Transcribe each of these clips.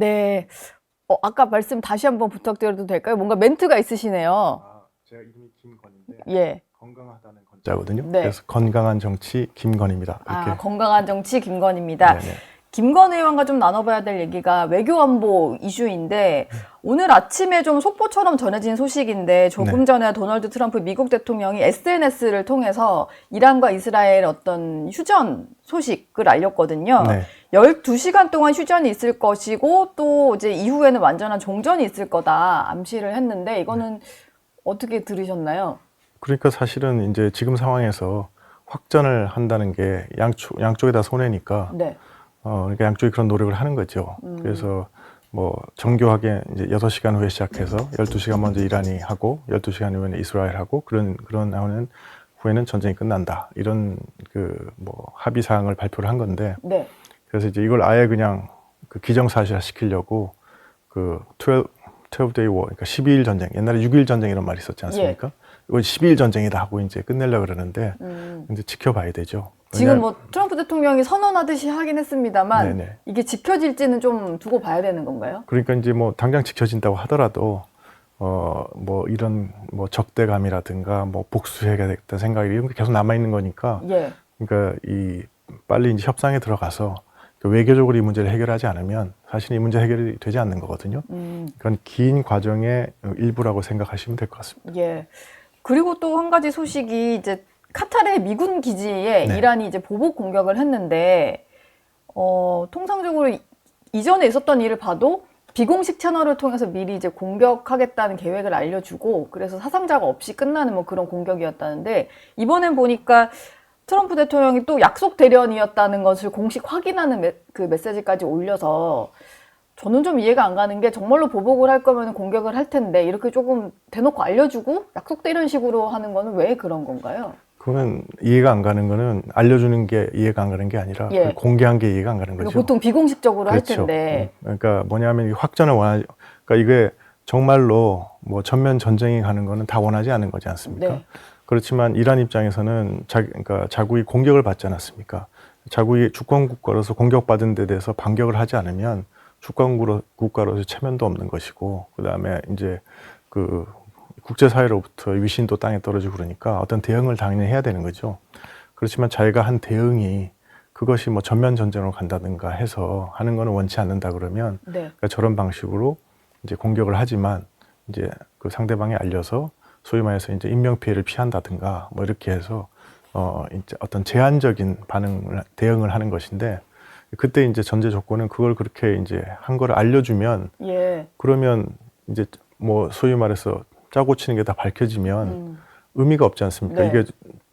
네. 아까 말씀 다시 한번 부탁드려도 될까요? 뭔가 멘트가 있으시네요. 제가 이름이 김건인데 예. 건강하다는 건자거든요. 네. 그래서 건강한 정치 김건입니다. 이렇게. 건강한 정치 김건입니다. 네네. 김건 의원과 좀 나눠봐야 될 얘기가 외교안보 이슈인데 오늘 아침에 좀 속보처럼 전해진 소식인데 조금 네. 전에 도널드 트럼프 미국 대통령이 SNS를 통해서 이란과 이스라엘 어떤 휴전 소식을 알렸거든요. 네. 12시간 동안 휴전이 있을 것이고 또 이제 이후에는 완전한 종전이 있을 거다 암시를 했는데 이거는 어떻게 들으셨나요? 그러니까 사실은 이제 지금 상황에서 확전을 한다는 게 양쪽에 다 손해니까. 네. 그러니까 양쪽이 그런 노력을 하는 거죠. 그래서 뭐 정교하게 이제 6시간 후에 시작해서 12시간 먼저 이란이 하고 12시간 후에는 이스라엘 하고 그런 후에는 전쟁이 끝난다. 이런 뭐 합의 사항을 발표를 한 건데. 네. 그래서 이제 이걸 아예 그냥 기정사실화 시키려고 12day war, 그러니까 12일 전쟁, 옛날에 6일 전쟁 이런 말이 있었지 않습니까? 예. 이건 12일 전쟁이다 하고 이제 끝내려고 그러는데 이제 지켜봐야 되죠. 지금 뭐 트럼프 대통령이 선언하듯이 하긴 했습니다만 네네. 이게 지켜질지는 좀 두고 봐야 되는 건가요? 그러니까 이제 뭐 당장 지켜진다고 하더라도 뭐 이런 뭐 적대감이라든가 뭐 복수해야겠다 생각이 이런 게 계속 남아 있는 거니까. 예. 그러니까 빨리 이제 협상에 들어가서 외교적으로 이 문제를 해결하지 않으면 사실 이 문제 해결이 되지 않는 거거든요. 그건 긴 과정의 일부라고 생각하시면 될 것 같습니다. 예. 그리고 또 한 가지 소식이 이제 카타르의 미군 기지에 네. 이란이 이제 보복 공격을 했는데 통상적으로 이전에 있었던 일을 봐도 비공식 채널을 통해서 미리 이제 공격하겠다는 계획을 알려주고 그래서 사상자가 없이 끝나는 뭐 그런 공격이었다는데 이번엔 보니까 트럼프 대통령이 또 약속 대련이었다는 것을 공식 확인하는 그 메시지까지 올려서 저는 좀 이해가 안 가는 게 정말로 보복을 할 거면 공격을 할 텐데 이렇게 조금 대놓고 알려주고 약속 대련 식으로 하는 거는 왜 그런 건가요? 그러면 이해가 안 가는 거는 알려주는 게 이해가 안 가는 게 아니라 예. 공개한 게 이해가 안 가는 거죠. 보통 비공식적으로 그렇죠. 할 텐데. 그러니까 뭐냐면 확전을 그러니까 이게 정말로 뭐 전면 전쟁이 가는 거는 다 원하지 않은 거지 않습니까? 네. 그렇지만 이란 입장에서는 그러니까 자국이 공격을 받지 않았습니까? 자국이 주권 국가로서 공격받은 데 대해서 반격을 하지 않으면 주권 국가로서 체면도 없는 것이고, 그 다음에 이제 국제사회로부터 위신도 땅에 떨어지고 그러니까 어떤 대응을 당연히 해야 되는 거죠. 그렇지만 자기가 한 대응이 그것이 뭐 전면 전쟁으로 간다든가 해서 하는 거는 원치 않는다 그러면 네. 그러니까 저런 방식으로 이제 공격을 하지만 이제 그 상대방에 알려서 소위 말해서 이제 인명 피해를 피한다든가 뭐 이렇게 해서 이제 어떤 제한적인 대응을 하는 것인데 그때 이제 전제 조건은 그걸 그렇게 이제 한 거를 알려주면 예. 그러면 이제 뭐 소위 말해서 짜고 치는 게 다 밝혀지면 의미가 없지 않습니까? 네. 이게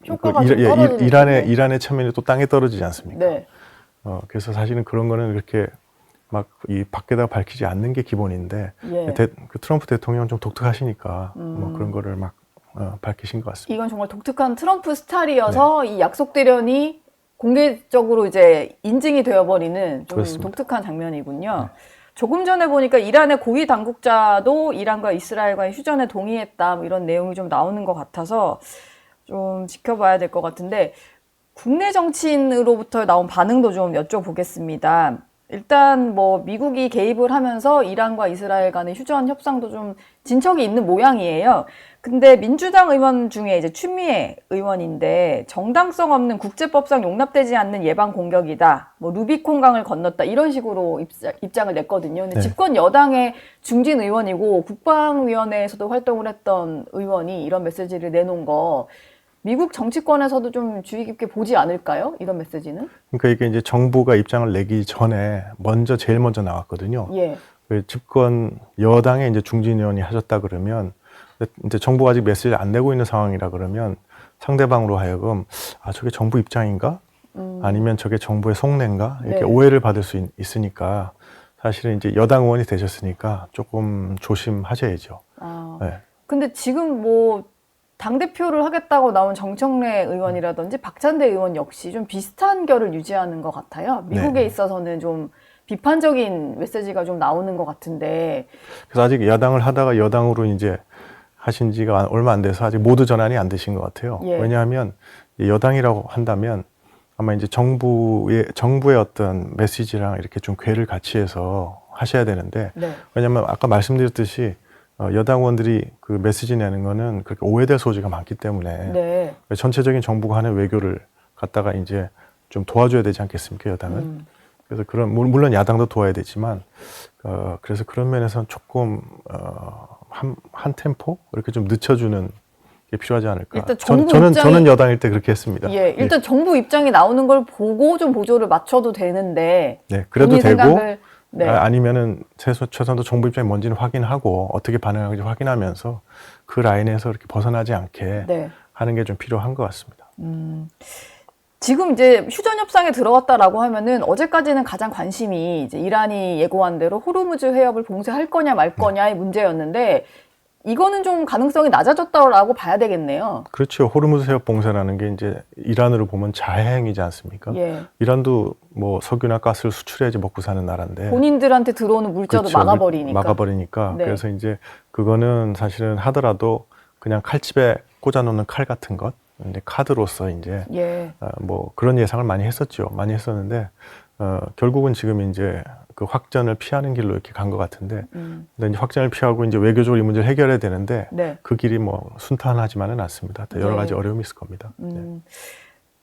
효과가 좀 떨어지는 이란의 체면이 또 땅에 떨어지지 않습니까? 네. 그래서 사실은 그런 거는 그렇게 막 이 밖에다 밝히지 않는 게 기본인데 예. 그 트럼프 대통령은 좀 독특하시니까 뭐 그런 거를 막 밝히신 것 같습니다. 이건 정말 독특한 트럼프 스타일이어서 이 약속 대련이 공개적으로 이제 인증이 되어버리는 좀 그렇습니다. 독특한 장면이군요. 조금 전에 보니까 이란의 고위 당국자도 이란과 이스라엘과의 휴전에 동의했다 뭐 이런 내용이 좀 나오는 것 같아서 좀 지켜봐야 될 것 같은데 국내 정치인으로부터 나온 반응도 좀 여쭤보겠습니다. 일단 뭐 미국이 개입을 하면서 이란과 이스라엘 간의 휴전 협상도 좀 진척이 있는 모양이에요. 근데 민주당 의원 중에 이제 추미애 의원인데 정당성 없는 국제법상 용납되지 않는 예방 공격이다. 뭐 루비콘강을 건넜다. 이런 식으로 입장을 냈거든요. 근데 네. 집권 여당의 중진 의원이고 국방위원회에서도 활동을 했던 의원이 이런 메시지를 내놓은 거 미국 정치권에서도 좀 주의 깊게 보지 않을까요? 이런 메시지는? 그러니까 이게 이제 정부가 입장을 내기 전에 제일 먼저 나왔거든요. 예. 집권 여당의 이제 중진 의원이 하셨다 그러면 이제 정부가 아직 메시지를 안 내고 있는 상황이라 그러면 상대방으로 하여금 저게 정부 입장인가? 아니면 저게 정부의 속내인가? 이렇게 네. 오해를 받을 수 있으니까 사실은 이제 여당 의원이 되셨으니까 조금 조심하셔야죠. 네. 근데 지금 뭐 당대표를 하겠다고 나온 정청래 의원이라든지 박찬대 의원 역시 좀 비슷한 결을 유지하는 것 같아요. 미국에 네. 있어서는 좀 비판적인 메시지가 좀 나오는 것 같은데. 그래서 아직 야당을 하다가 여당으로 이제 하신 지가 얼마 안 돼서 아직 모두 전환이 안 되신 것 같아요. 예. 왜냐하면 여당이라고 한다면 아마 이제 정부의 어떤 메시지랑 이렇게 좀 궤를 같이 해서 하셔야 되는데 네. 왜냐하면 아까 말씀드렸듯이 여당 의원들이 그 메시지 내는 거는 그렇게 오해될 소지가 많기 때문에 네. 전체적인 정부가 하는 외교를 갖다가 이제 좀 도와줘야 되지 않겠습니까, 여당은? 그래서 그런 물론 야당도 도와야 되지만 그래서 그런 면에서는 조금 한 템포 이렇게 좀 늦춰주는 게 필요하지 않을까. 일단 정부 저는 여당일 때 그렇게 했습니다. 예, 일단 정부 입장이 나오는 걸 보고 좀 보조를 맞춰도 되는데. 네, 그래도 본인 되고 생각을, 네. 아니면은 최소한도 정부 입장이 뭔지는 확인하고 어떻게 반응하는지 확인하면서 그 라인에서 이렇게 벗어나지 않게 네. 하는 게 좀 필요한 것 같습니다. 지금 이제 휴전 협상에 들어갔다라고 하면은 어제까지는 가장 관심이 이제 이란이 예고한 대로 호르무즈 해협을 봉쇄할 거냐 말 거냐의 문제였는데 이거는 좀 가능성이 낮아졌다라고 봐야 되겠네요. 그렇죠. 호르무즈 해협 봉쇄라는 게 이제 이란으로 보면 자해행위지 않습니까? 예. 이란도 뭐 석유나 가스를 수출해야지 먹고 사는 나라인데 본인들한테 들어오는 물자도 그렇죠. 막아버리니까. 막아버리니까. 네. 그래서 이제 그거는 사실은 하더라도 그냥 칼집에 꽂아놓는 칼 같은 것, 이제 카드로서 이제 예. 뭐 그런 예상을 많이 했었죠. 많이 했었는데 결국은 지금 이제 그 확전을 피하는 길로 이렇게 간 것 같은데, 근데 이제 확전을 피하고 이제 외교적으로 이 문제를 해결해야 되는데 네. 그 길이 뭐 순탄하지만은 않습니다. 또 여러 가지 어려움이 있을 겁니다. 네.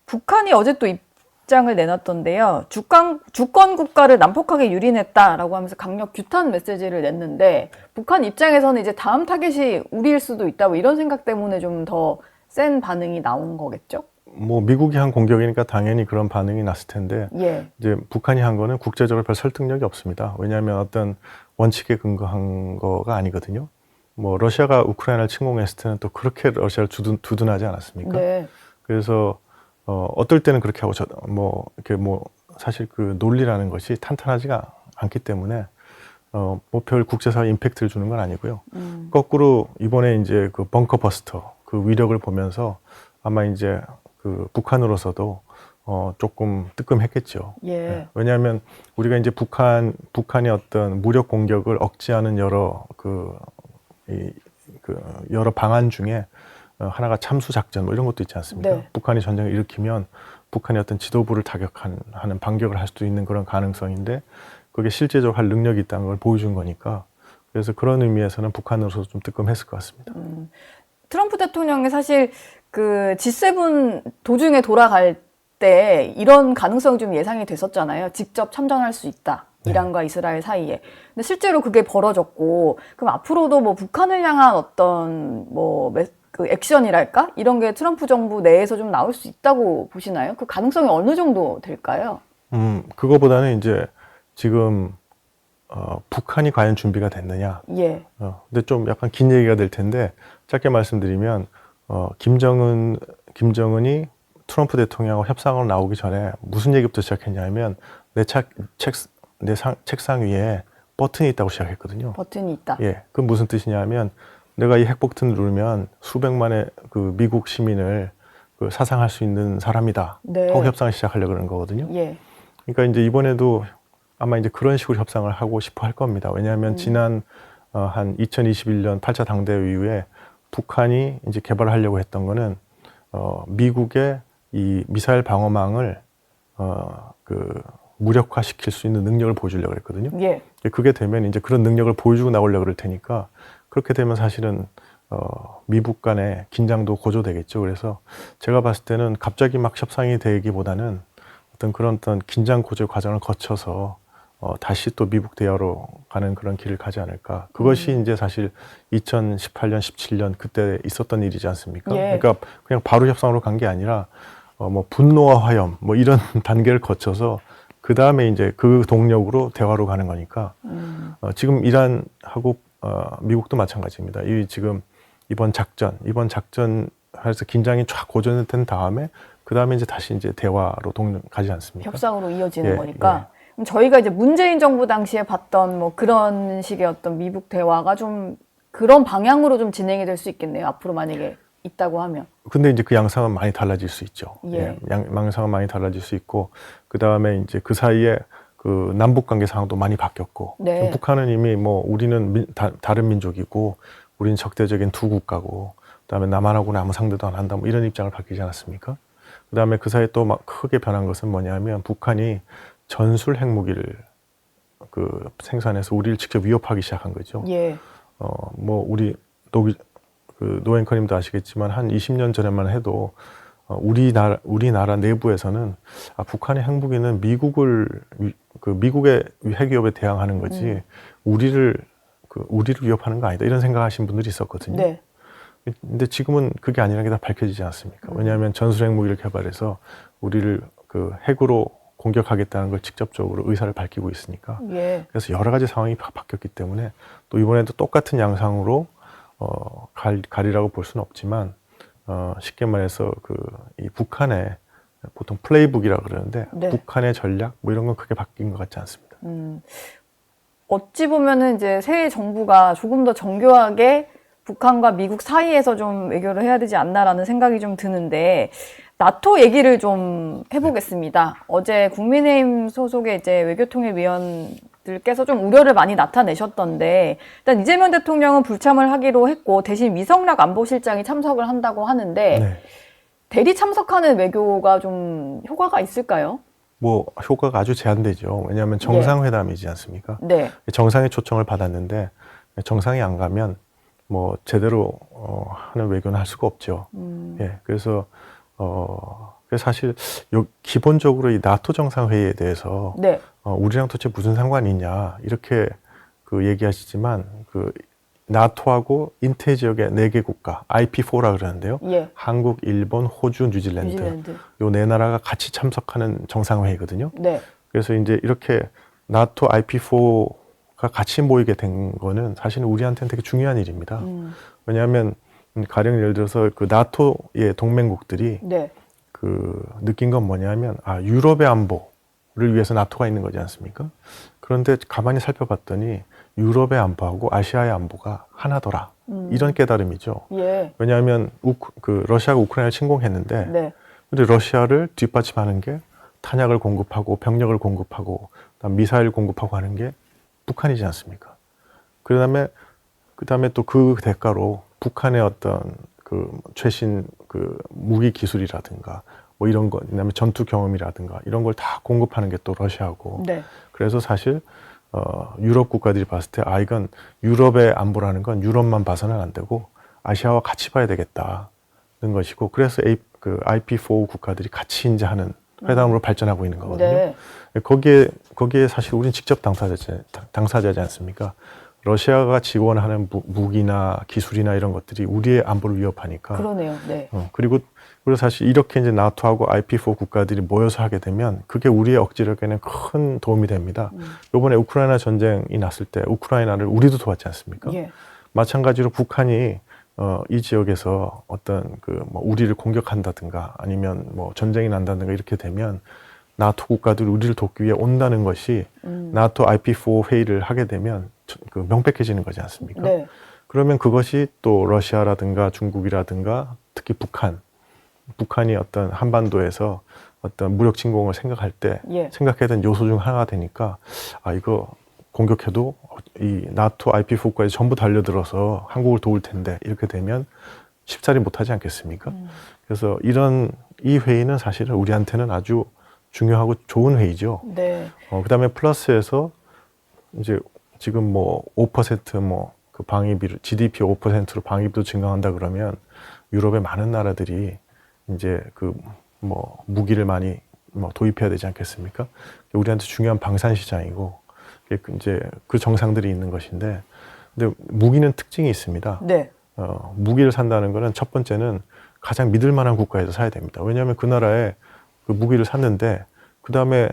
북한이 어제 또 입장을 내놨던데요. 주권 국가를 난폭하게 유린했다라고 하면서 강력 규탄 메시지를 냈는데 북한 입장에서는 이제 다음 타겟이 우리일 수도 있다 뭐 이런 생각 때문에 좀 더 센 반응이 나온 거겠죠? 뭐 미국이 한 공격이니까 당연히 그런 반응이 났을 텐데 예. 이제 북한이 한 거는 국제적으로 별 설득력이 없습니다. 왜냐하면 어떤 원칙에 근거한 거가 아니거든요. 뭐 러시아가 우크라이나를 침공했을 때는 또 그렇게 러시아를 두둔하지 않았습니까? 네. 그래서 어떨 때는 그렇게 하고 뭐 이렇게 뭐 사실 그 논리라는 것이 탄탄하지가 않기 때문에 뭐 별 국제사회 임팩트를 주는 건 아니고요. 거꾸로 이번에 이제 그 벙커 버스터 그 위력을 보면서 아마 이제 그 북한으로서도 조금 뜨끔했겠죠. 예. 네. 왜냐하면 우리가 이제 북한의 어떤 무력 공격을 억제하는 여러 여러 방안 중에 하나가 참수 작전 뭐 이런 것도 있지 않습니까? 네. 북한이 전쟁을 일으키면 북한의 어떤 지도부를 타격하는 반격을 할 수도 있는 그런 가능성인데 그게 실제적으로 할 능력이 있다는 걸 보여준 거니까 그래서 그런 의미에서는 북한으로서 좀 뜨끔했을 것 같습니다. 트럼프 대통령이 사실 그 G7 도중에 돌아갈 때 이런 가능성이 좀 예상이 됐었잖아요. 직접 참전할 수 있다. 이란과 이스라엘 사이에. 근데 실제로 그게 벌어졌고, 그럼 앞으로도 뭐 북한을 향한 어떤 그 액션이랄까? 이런 게 트럼프 정부 내에서 좀 나올 수 있다고 보시나요? 그 가능성이 어느 정도 될까요? 그거보다는 이제 지금 북한이 과연 준비가 됐느냐. 예. 근데 좀 약간 긴 얘기가 될 텐데 짧게 말씀드리면 김정은이 트럼프 대통령하고 협상으로 나오기 전에 무슨 얘기부터 시작했냐면 내 책상 위에 버튼이 있다고 시작했거든요. 버튼이 있다. 예, 그건 무슨 뜻이냐면 내가 이 핵 버튼을 누르면 수백만의 그 미국 시민을 그 사상할 수 있는 사람이다. 네. 하고 협상을 시작하려고 그러는 거거든요. 예. 그러니까 이제 이번에도 아마 이제 그런 식으로 협상을 하고 싶어 할 겁니다. 왜냐하면 지난 한 2021년 8차 당대회 이후에 북한이 이제 개발하려고 했던 거는 미국의 이 미사일 방어망을 무력화시킬 수 있는 능력을 보여주려고 했거든요. 예. 그게 되면 이제 그런 능력을 보여주고 나오려고 그럴 테니까 그렇게 되면 사실은 미북 간의 긴장도 고조되겠죠. 그래서 제가 봤을 때는 갑자기 막 협상이 되기보다는 그런 긴장 고조 과정을 거쳐서 다시 또 미북 대화로 가는 그런 길을 가지 않을까. 그것이 이제 사실 2018년, 17년 그때 있었던 일이지 않습니까? 예. 그러니까 그냥 바로 협상으로 간 게 아니라 뭐 분노와 화염 뭐 이런 단계를 거쳐서 그 다음에 이제 그 동력으로 대화로 가는 거니까 지금 이란하고 미국도 마찬가지입니다. 이번 작전에서 긴장이 쫙 고조된 다음에 그 다음에 이제 다시 이제 대화로 가지 않습니까? 협상으로 이어지는 예, 거니까. 그럼 저희가 이제 문재인 정부 당시에 봤던 뭐 그런 식의 어떤 미북 대화가 좀 그런 방향으로 좀 진행이 될 수 있겠네요. 앞으로 만약에 있다고 하면. 근데 이제 그 양상은 많이 달라질 수 있죠. 예. 양상은 많이 달라질 수 있고, 그 다음에 이제 그 사이에 그 남북 관계 상황도 많이 바뀌었고, 네. 북한은 이미 뭐 우리는 다른 민족이고, 우리는 적대적인 두 국가고, 그 다음에 남한하고는 아무 상대도 안 한다, 뭐 이런 입장을 밝히지 않았습니까? 그 다음에 그 사이에 또 막 크게 변한 것은 뭐냐면, 북한이 전술 핵무기를 그 생산해서 우리를 직접 위협하기 시작한 거죠. 예. 뭐 우리 노 앵커님도 아시겠지만 한 20년 전에만 해도 우리나라 내부에서는 북한의 핵무기는 미국의 핵위협에 대항하는 거지 우리를 위협하는 거 아니다 이런 생각하신 분들이 있었거든요. 네. 근데 지금은 그게 아니라는 게 다 밝혀지지 않습니까? 왜냐하면 전술핵 무기를 개발해서 우리를 그 핵으로 공격하겠다는 걸 직접적으로 의사를 밝히고 있으니까. 예. 그래서 여러 가지 상황이 바뀌었기 때문에 또 이번에도 똑같은 양상으로 가리라고 볼 수는 없지만 쉽게 말해서 이 북한의 보통 플레이북이라 그러는데 네. 북한의 전략 뭐 이런 건 크게 바뀐 것 같지 않습니다. 어찌 보면은 이제 새 정부가 조금 더 정교하게 북한과 미국 사이에서 좀 외교를 해야 되지 않나라는 생각이 좀 드는데 나토 얘기를 좀 해보겠습니다. 어제 국민의힘 소속의 이제 외교통일위원들께서 좀 우려를 많이 나타내셨던데 일단 이재명 대통령은 불참을 하기로 했고 대신 미성락 안보실장이 참석을 한다고 하는데 네. 대리 참석하는 외교가 좀 효과가 있을까요? 뭐 효과가 아주 제한되죠. 왜냐하면 정상회담이지 않습니까? 네. 정상의 초청을 받았는데 정상이 안 가면 뭐 제대로 하는 외교는 할 수가 없죠. 예, 그래서 사실 기본적으로 이 나토 정상회의에 대해서 네. 우리랑 도대체 무슨 상관이 있냐 이렇게 얘기하시지만 나토하고 인태 지역의 4개 국가 IP4라 그러는데요. 예. 한국, 일본, 호주, 뉴질랜드 요 4나라가 같이 참석하는 정상회의거든요. 네. 그래서 이제 이렇게 나토 IP4가 같이 모이게 된 거는 사실은 우리한테는 되게 중요한 일입니다. 왜냐하면 가령 예를 들어서 그 나토의 동맹국들이 네. 느낀 건 뭐냐면 유럽의 안보를 위해서 나토가 있는 거지 않습니까? 그런데 가만히 살펴봤더니 유럽의 안보하고 아시아의 안보가 하나더라. 이런 깨달음이죠. 예. 왜냐하면 러시아가 우크라이나를 침공했는데 네. 근데 러시아를 뒷받침하는 게 탄약을 공급하고 병력을 공급하고 그다음 미사일 공급하고 하는 게 북한이지 않습니까? 그다음에 또 그 대가로 북한의 어떤 최신 무기 기술이라든가 뭐 이런 거, 그다음에 전투 경험이라든가 이런 걸 다 공급하는 게 또 러시아고. 네. 그래서 사실 유럽 국가들이 봤을 때 이건 유럽의 안보라는 건 유럽만 봐서는 안 되고 아시아와 같이 봐야 되겠다는 것이고 그래서 IP4 국가들이 같이 이제 하는 회담으로 발전하고 있는 거거든요. 네. 거기에 사실 우리는 직접 당사자지 않습니까? 러시아가 지원하는 무기나 기술이나 이런 것들이 우리의 안보를 위협하니까. 그러네요. 네. 그리고 사실 이렇게 이제 나토하고 IP4 국가들이 모여서 하게 되면 그게 우리의 억지력에는 큰 도움이 됩니다. 이번에 우크라이나 전쟁이 났을 때 우크라이나를 우리도 도왔지 않습니까? 예. 마찬가지로 북한이 이 지역에서 어떤 뭐 우리를 공격한다든가 아니면 뭐 전쟁이 난다든가 이렇게 되면 나토 국가들이 우리를 돕기 위해 온다는 것이 나토 IP4 회의를 하게 되면 명백해지는 거지 않습니까? 네. 그러면 그것이 또 러시아라든가 중국이라든가 특히 북한이 어떤 한반도에서 어떤 무력 침공을 생각할 때 예. 생각해야 되는 요소 중 하나가 되니까 이거 공격해도 이 나토 IP4 국가에 전부 달려들어서 한국을 도울 텐데 이렇게 되면 쉽사리 못하지 않겠습니까? 그래서 이 회의는 사실은 우리한테는 아주 중요하고 좋은 회의죠. 네. 그다음에 플러스해서 이제 지금 뭐 5% 방위비를 GDP 5%로 방위비도 증강한다 그러면 유럽의 많은 나라들이 이제 무기를 많이 도입해야 되지 않겠습니까? 우리한테 중요한 방산 시장이고 이제 그 정상들이 있는 것인데, 근데 무기는 특징이 있습니다. 네. 무기를 산다는 거는 첫 번째는 가장 믿을 만한 국가에서 사야 됩니다. 왜냐하면 그 나라에 그 무기를 샀는데 그 다음에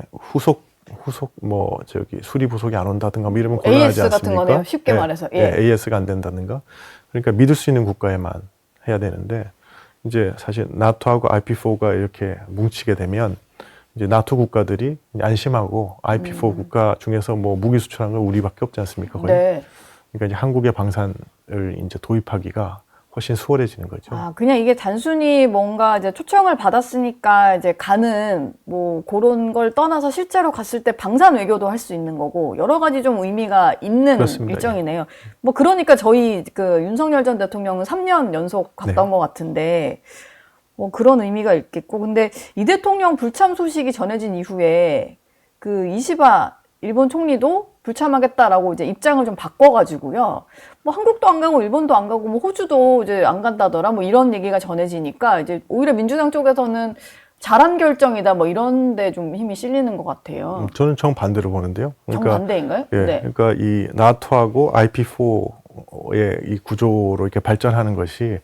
수리 부속이 안 온다든가 뭐 이러면 곤란하지 AS 않습니까? 같은 거네요. 쉽게 말해서. 예. AS가 안 된다든가. 그러니까 믿을 수 있는 국가에만 해야 되는데 이제 사실 나토하고 IP4가 이렇게 뭉치게 되면 이제 나토 국가들이 안심하고 IP4 국가 중에서 뭐 무기 수출한 건 우리밖에 없지 않습니까? 거의? 네. 그러니까 이제 한국의 방산을 이제 도입하기가 훨씬 수월해지는 거죠. 그냥 이게 단순히 뭔가 이제 초청을 받았으니까 이제 가는 뭐 그런 걸 떠나서 실제로 갔을 때 방산 외교도 할 수 있는 거고 여러 가지 좀 의미가 있는 그렇습니다. 일정이네요. 뭐 그러니까 저희 윤석열 전 대통령은 3년 연속 갔다 온 것 같은데 뭐 그런 의미가 있겠고 근데 이 대통령 불참 소식이 전해진 이후에 이시바 일본 총리도 불참하겠다라고 이제 입장을 좀 바꿔가지고요. 뭐 한국도 안 가고 일본도 안 가고 뭐 호주도 이제 안 간다더라 뭐 이런 얘기가 전해지니까 이제 오히려 민주당 쪽에서는 잘한 결정이다 뭐 이런데 좀 힘이 실리는 것 같아요. 저는 정반대로 보는데요. 정반대인가요? 예, 네. 그러니까 이 나토하고 IP4의 이 구조로 이렇게 발전하는 것이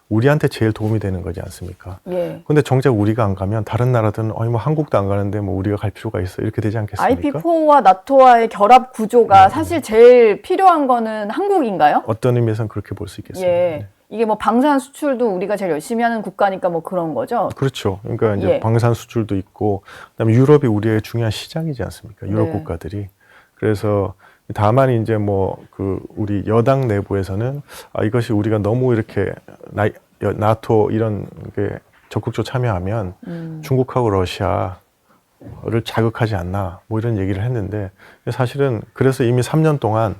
우리한테 제일 도움이 되는 거지 않습니까? 예. 근데 정작 우리가 안 가면 다른 나라들은 뭐 한국도 안 가는데 뭐 우리가 갈 필요가 있어 이렇게 되지 않겠습니까? IP4와 나토와의 결합 구조가 사실 제일 필요한 거는 한국인가요? 어떤 의미에서는 그렇게 볼 수 있겠습니다. 예. 네. 이게 뭐 방산 수출도 우리가 제일 열심히 하는 국가니까 뭐 그런 거죠. 그렇죠. 그러니까 이제 예. 방산 수출도 있고, 그다음에 유럽이 우리의 중요한 시장이지 않습니까? 유럽 네. 국가들이. 그래서 다만 이제 뭐 그 우리 여당 내부에서는 이것이 우리가 너무 이렇게 나토 이런 게 적극적으로 참여하면 중국하고 러시아를 자극하지 않나 뭐 이런 얘기를 했는데 사실은 그래서 이미 3년 동안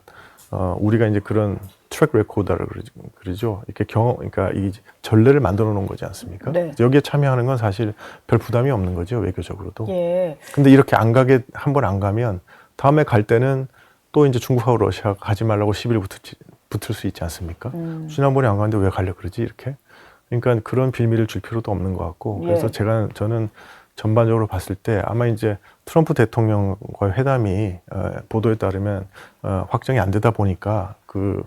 우리가 이제 그런 트랙 레코더를 그러죠. 이렇게 그러니까 이 전례를 만들어 놓은 거지 않습니까? 네. 여기에 참여하는 건 사실 별 부담이 없는 거죠, 외교적으로도. 예. 근데 이렇게 안 가게 한 번 안 가면 다음에 갈 때는 또 이제 중국하고 러시아가 가지 말라고 시비를 붙을 수 있지 않습니까? 지난번에 안 갔는데 왜 가려 그러지 이렇게? 그러니까 그런 빌미를 줄 필요도 없는 것 같고 그래서 예. 저는 전반적으로 봤을 때 아마 이제 트럼프 대통령과의 회담이 보도에 따르면 확정이 안 되다 보니까 그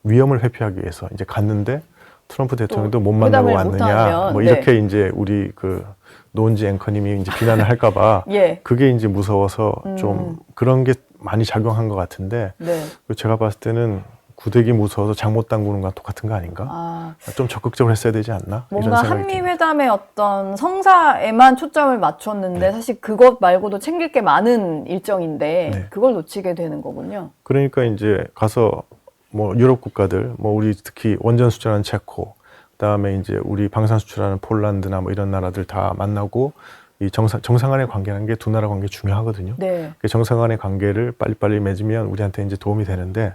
위험을 회피하기 위해서 이제 갔는데 트럼프 대통령도 못 만나고 회담을 왔느냐 못하면, 뭐 이렇게 이제 우리 그 노은지 앵커님이 이제 비난을 할까봐 예. 그게 이제 무서워서 좀 그런 게 많이 작용한 것 같은데 네. 제가 봤을 때는 구데기 무서워서 장 못 담그는 거랑 똑같은 거 아닌가? 좀 적극적으로 했어야 되지 않나? 뭔가 이런 생각이 한미 듭니다. 회담의 어떤 성사에만 초점을 맞췄는데 네. 사실 그것 말고도 챙길 게 많은 일정인데 네. 그걸 놓치게 되는 거군요. 그러니까 이제 가서 뭐 유럽 국가들, 뭐 우리 특히 원전 수출하는 체코, 그다음에 이제 우리 방산 수출하는 폴란드나 뭐 이런 나라들 다 만나고 이 정상 간의 관계라는 게 두 나라 관계 중요하거든요. 네. 그 정상 간의 관계를 빨리빨리 맺으면 우리한테 이제 도움이 되는데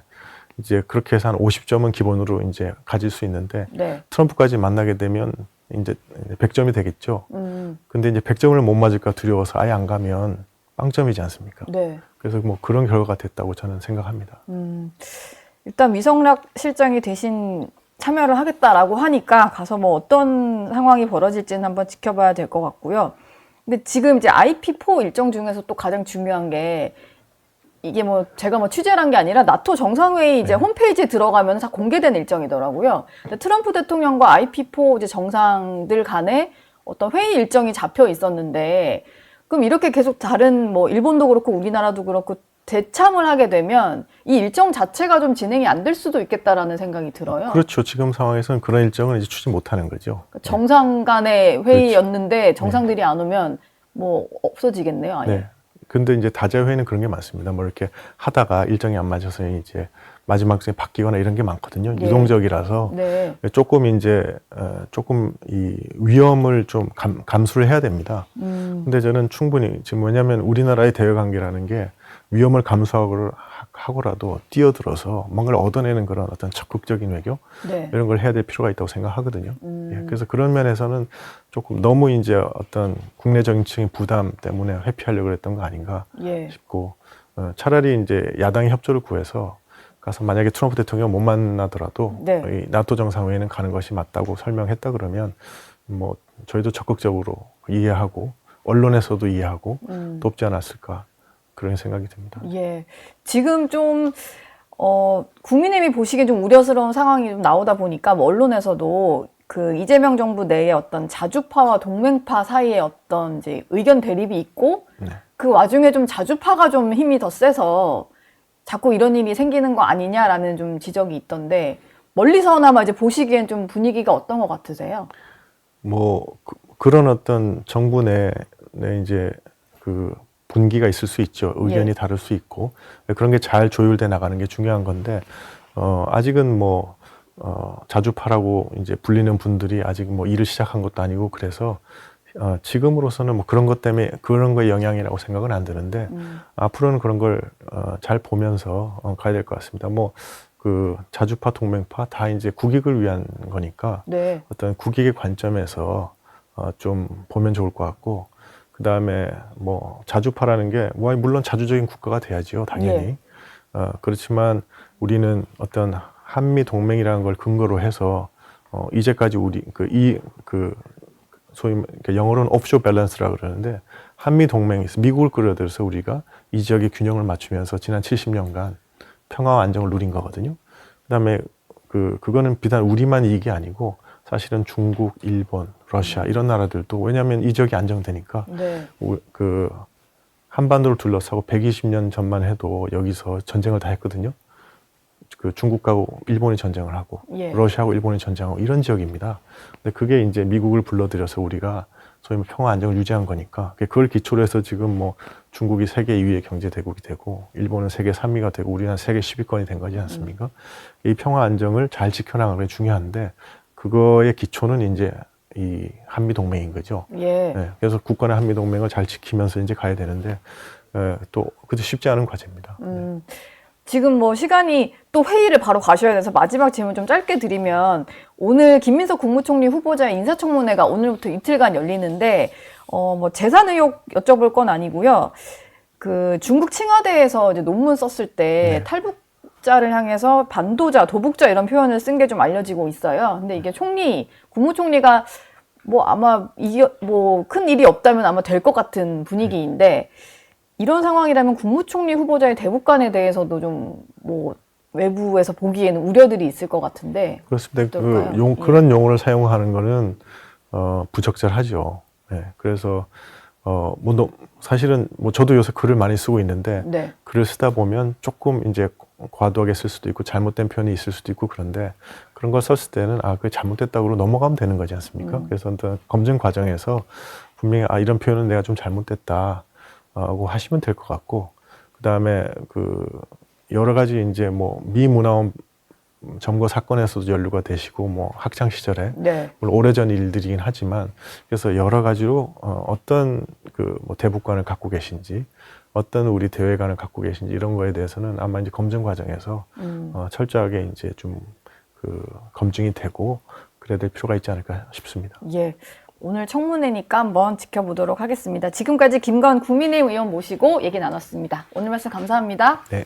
이제 그렇게 해서 한 50점은 기본으로 이제 가질 수 있는데 네. 트럼프까지 만나게 되면 이제 100점이 되겠죠. 근데 이제 100점을 못 맞을까 두려워서 아예 안 가면 빵점이지 않습니까? 네. 그래서 뭐 그런 결과가 됐다고 저는 생각합니다. 일단 위성락 실장이 대신 참여를 하겠다라고 하니까 가서 뭐 어떤 상황이 벌어질지는 한번 지켜봐야 될 것 같고요. 근데 지금 이제 IP4 일정 중에서 또 가장 중요한 게 이게 뭐 제가 뭐 취재를 한 게 아니라 나토 정상회의 이제 홈페이지에 들어가면 다 공개된 일정이더라고요. 근데 트럼프 대통령과 IP4 이제 정상들 간에 어떤 회의 일정이 잡혀 있었는데 그럼 이렇게 계속 다른 뭐 일본도 그렇고 우리나라도 그렇고 대참을 하게 되면 이 일정 자체가 좀 진행이 안 될 수도 있겠다라는 생각이 들어요. 그렇죠. 지금 상황에서는 그런 일정을 이제 추진 못하는 거죠. 정상 간의 회의였는데 정상들이 안 오면 뭐 없어지겠네요, 아예. 네. 근데 이제 다자회의는 그런 게 많습니다. 뭐 이렇게 하다가 일정이 안 맞아서 이제 마지막 에 바뀌거나 이런 게 많거든요. 네. 유동적이라서 네. 조금 이제 조금 이 위험을 좀 감수를 해야 됩니다. 근데 저는 충분히 지금 뭐냐면 우리나라의 대외 관계라는 게 위험을 감수하고라도 뛰어들어서 뭔가를 얻어내는 그런 어떤 적극적인 외교 네. 이런 걸 해야 될 필요가 있다고 생각하거든요. 예, 그래서 그런 면에서는 조금 너무 이제 어떤 국내 정치적인 부담 때문에 회피하려고 했던 거 아닌가 예. 싶고 차라리 이제 야당의 협조를 구해서 가서 만약에 트럼프 대통령 못 만나더라도 네. 이 나토 정상회의는 가는 것이 맞다고 설명했다 그러면 뭐 저희도 적극적으로 이해하고 언론에서도 이해하고 돕지 않았을까 그런 생각이 듭니다. 예. 지금 좀, 국민의힘이 보시기엔 좀 우려스러운 상황이 좀 나오다 보니까, 뭐 언론에서도 그 이재명 정부 내에 어떤 자주파와 동맹파 사이에 어떤 이제 의견 대립이 있고, 네. 그 와중에 좀 자주파가 좀 힘이 더 세서 자꾸 이런 일이 생기는 거 아니냐라는 좀 지적이 있던데, 멀리서나마 이제 보시기엔 좀 분위기가 어떤 것 같으세요? 뭐 그런 어떤 정부 내 이제 그 분기가 있을 수 있죠. 의견이 예. 다를 수 있고 그런 게 잘 조율돼 나가는 게 중요한 건데 아직은 뭐 자주파라고 이제 불리는 분들이 아직 뭐 일을 시작한 것도 아니고 그래서 지금으로서는 뭐 그런 것 때문에 그런 거의 영향이라고 생각은 안 드는데 앞으로는 그런 걸 잘 보면서 가야 될 것 같습니다. 뭐 그 자주파 동맹파 다 이제 국익을 위한 거니까 네. 어떤 국익의 관점에서 좀 보면 좋을 것 같고 그 다음에 뭐 자주파라는 게 뭐 물론 자주적인 국가가 돼야지요 당연히. 예. 그렇지만 우리는 어떤 한미 동맹이라는 걸 근거로 해서 이제까지 우리 소위 영어로는 오프쇼 밸런스라고 그러는데 한미 동맹에서 미국을 끌어들여서 우리가 이 지역의 균형을 맞추면서 지난 70년간 평화와 안정을 누린 거거든요. 그다음에 그거는 비단 우리만 이익이 아니고 사실은 중국, 일본, 러시아 이런 나라들도 왜냐하면 이 지역이 안정되니까 네. 한반도를 둘러싸고 120년 전만 해도 여기서 전쟁을 다 했거든요. 중국하고 일본이 전쟁을 하고 예. 러시아하고 일본이 전쟁하고 이런 지역입니다. 근데 그게 이제 미국을 불러들여서 우리가 소위 평화 안정을 유지한 거니까 그걸 기초로 해서 지금 뭐 중국이 세계 2위의 경제 대국이 되고 일본은 세계 3위가 되고 우리는 세계 10위권이 된 거지 않습니까? 이 평화 안정을 잘 지켜나가는 게 중요한데 그거의 기초는 이제 이 한미 동맹인 거죠. 예. 네, 그래서 국간의 한미 동맹을 잘 지키면서 이제 가야 되는데 또 그것도 쉽지 않은 과제입니다. 지금 뭐 시간이 또 회의를 바로 가셔야 돼서 마지막 질문 좀 짧게 드리면 오늘 김민석 국무총리 후보자의 인사청문회가 오늘부터 이틀간 열리는데 뭐 재산 의혹 여쭤볼 건 아니고요. 중국 칭화대에서 이제 논문 썼을 때 네. 탈북자를 향해서 반도자, 도북자 이런 표현을 쓴 게 좀 알려지고 있어요. 근데 이게 국무총리가 뭐 아마 뭐 큰 일이 없다면 아마 될 것 같은 분위기인데 이런 상황이라면 국무총리 후보자의 대북관에 대해서도 좀 뭐 외부에서 보기에는 우려들이 있을 것 같은데. 그렇습니다. 어떨까요? 그런 용어를 사용하는 거는 부적절하죠. 네, 그래서 사실은 뭐 저도 요새 글을 많이 쓰고 있는데 네. 글을 쓰다 보면 조금 이제 과도하게 쓸 수도 있고 잘못된 표현이 있을 수도 있고 그런데 그런 걸 썼을 때는 그게 잘못됐다고 넘어가면 되는 거지 않습니까? 그래서 검증 과정에서 분명히 이런 표현은 내가 좀 잘못됐다고 하시면 될 것 같고 그다음에 여러 가지 이제 뭐 미문화원 점거 사건에서도 연루가 되시고 뭐 학창 시절에 네. 물론 오래전 일들이긴 하지만 그래서 여러 가지로 어떤 뭐 대북관을 갖고 계신지 어떤 우리 대외관을 갖고 계신지 이런 거에 대해서는 아마 이제 검증 과정에서 철저하게 이제 좀 검증이 되고 그래야 될 필요가 있지 않을까 싶습니다. 예. 오늘 청문회니까 한번 지켜보도록 하겠습니다. 지금까지 김가은 국민의힘 의원 모시고 얘기 나눴습니다. 오늘 말씀 감사합니다. 네.